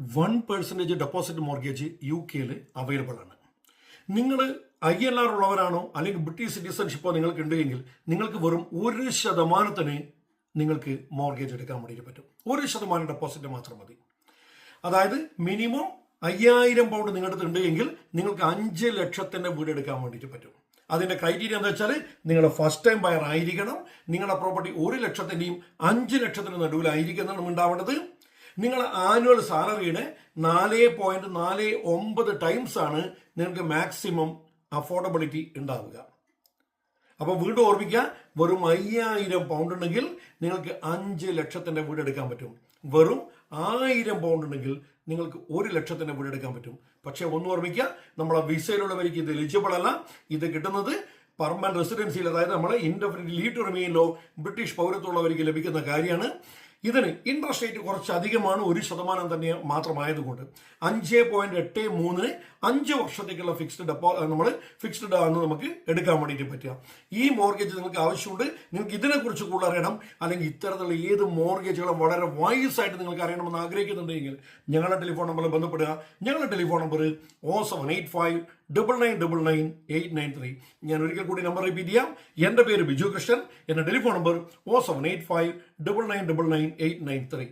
1% deposit mortgage UK available ആണ്. നിങ്ങൾ ILR ഉള്ളവരാണോ അല്ലെങ്കിൽ ബ്രിട്ടീഷ് സിറ്റിസൺഷിപ്പോ നിങ്ങൾക്ക് ഉണ്ടെങ്കിൽ നിങ്ങൾക്ക് വെറും 1% നിങ്ങൾക്ക് മോർഗേജ് എടുക്കാൻ വേണ്ടിയിട്ട് പറ്റും. 1% ഡെപ്പോസിറ്റ് മാത്രം മതി. അതായത് മിനിമം 5000 പൗണ്ട് നിങ്ങളുടെ അടുത്ത് ഉണ്ടെങ്കിൽ നിങ്ങൾക്ക് 5 ലക്ഷത്തിന്റെ വീട് എടുക്കാൻ വേണ്ടിയിട്ട് പറ്റും. അതിന്റെ ക്രൈറ്റീരിയ എന്താ വെച്ചാൽ നിങ്ങൾ ഫസ്റ്റ് ടൈം ബയർ ആയിരിക്കണം, നിങ്ങളുടെ പ്രോപ്പർട്ടി 1 ലക്ഷത്തിന്റെയും 5 ലക്ഷത്തിനും നടുവിലായിരിക്കുന്നതാണ് ഉണ്ടാവേണ്ടത്. നിങ്ങളുടെ ആനുവൽ സാലറിയുടെ 4.49 ടൈംസ് ആണ് നിങ്ങൾക്ക് മാക്സിമം അഫോർഡബിലിറ്റി ഉണ്ടാവുക. അപ്പോൾ വീട് ഓർമ്മിക്കുക, വെറും 5000 പൗണ്ട് ഉണ്ടെങ്കിൽ നിങ്ങൾക്ക് 5 ലക്ഷത്തിന്റെ വീട് എടുക്കാൻ പറ്റും. വെറും 1000 പൗണ്ട് ഉണ്ടെങ്കിൽ നിങ്ങൾക്ക് 1 ലക്ഷത്തിന്റെ വീട് എടുക്കാൻ പറ്റും. പക്ഷെ ഒന്ന് ഓർമ്മിക്കുക, നമ്മളെ വിസയിലുള്ളവർക്ക് ഇത് എലിജിബിൾ അല്ല. ഇത് കിട്ടുന്നത് പെർമനന്റ് റെസിഡൻസിയിൽ, അതായത് നമ്മളെ ഇൻഡെഫിനിറ്റ് ലീവ് ടു റിമെയിനിലോ ബ്രിട്ടീഷ് പൗരത്വമുള്ളവർക്ക് ലഭിക്കുന്ന കാര്യമാണ്. ഇതിന് ഇൻട്രസ്റ്റ് റേറ്റ് കുറച്ച് അധികമാണ്, 1% തന്നെ മാത്രമായതുകൊണ്ട് 5.83 5 വർഷത്തേക്കുള്ള ഫിക്സ്ഡ് ആണ് നമുക്ക് എടുക്കാൻ വേണ്ടിയിട്ട് പറ്റുക. ഈ മോർഗേജ് നിങ്ങൾക്ക് ആവശ്യമുണ്ട്, നിങ്ങൾക്ക് ഇതിനെക്കുറിച്ച് കൂടുതൽ അറിയണം, അല്ലെങ്കിൽ ഇത്തരത്തിലുള്ള ഏത് മോർഗേജുകളും വളരെ വൈസ് ആയിട്ട് നിങ്ങൾക്ക് അറിയണമെന്ന് ആഗ്രഹിക്കുന്നുണ്ടെങ്കിൽ ഞങ്ങളുടെ ടെലിഫോൺ നമ്പറിൽ ബന്ധപ്പെടുക. ഞങ്ങളുടെ ടെലിഫോൺ നമ്പർ 07859999893. ഞാൻ ഒരിക്കൽ കൂടി നമ്പർ റിപ്പീറ്റ് ചെയ്യാം. എൻ്റെ പേര് ബിജു കൃഷ്ണൻ. എൻ്റെ ടെലിഫോൺ നമ്പർ 07859999893.